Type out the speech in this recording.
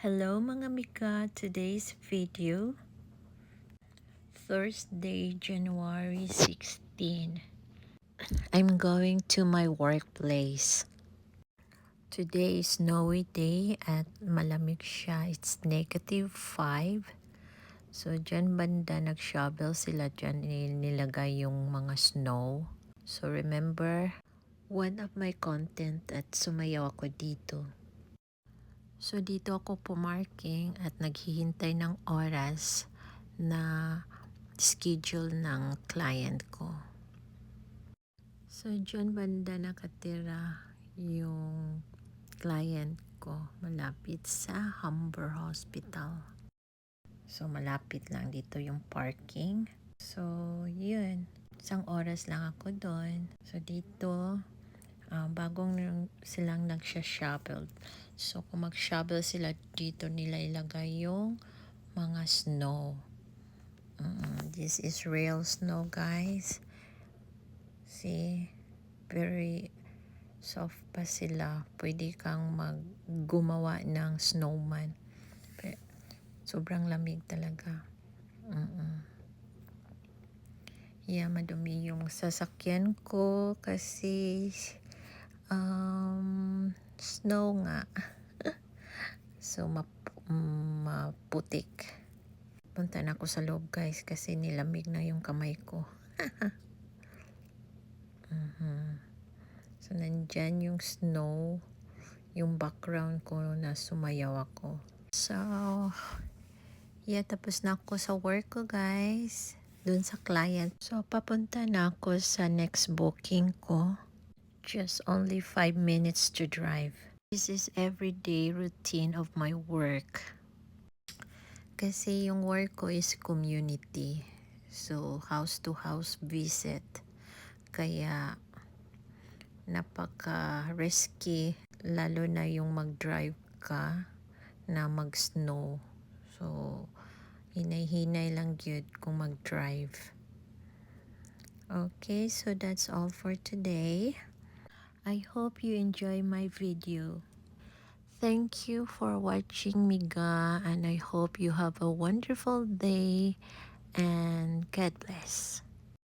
Hello mga mika, today's video, Thursday, January 16. I'm going to my workplace. Today is snowy day at malamig siya. It's -5. So dyan banda nag-shovel sila dyan, nilagay yung mga snow. So remember, one of my content at sumayaw ako dito. So dito ako pumarking at naghihintay ng oras na schedule ng client ko. So dyan banda nakatira yung client ko malapit sa Humber Hospital. So malapit lang dito yung parking. So yun, isang oras lang ako doon. So dito bagong silang nagsha-shovel. So kung mag-shovel sila dito, nila ilagay yung mga snow. This is real snow, guys. See, very soft pa sila. Pwede kang gumawa ng snowman. Sobrang lamig talaga. Yeah, madumi yung sasakyan ko kasi snow nga. So maputik. Punta na ako sa loob, guys, kasi nilamig na yung kamay ko. So nandyan yung snow, yung background ko na sumayaw ako. So yeah, tapos na ako sa work ko, guys, dun sa client. So papunta na ako sa next booking ko. Just only 5 minutes to drive. This is everyday routine of my work. Kasi yung work ko is community. So house to house visit. Kaya napaka-risky lalo na yung mag-drive ka na mag-snow. So hinay-hinay lang yun kung mag-drive. Okay, so that's all for today. I hope you enjoy my video. Thank you for watching, Miga, and I hope you have a wonderful day and God bless.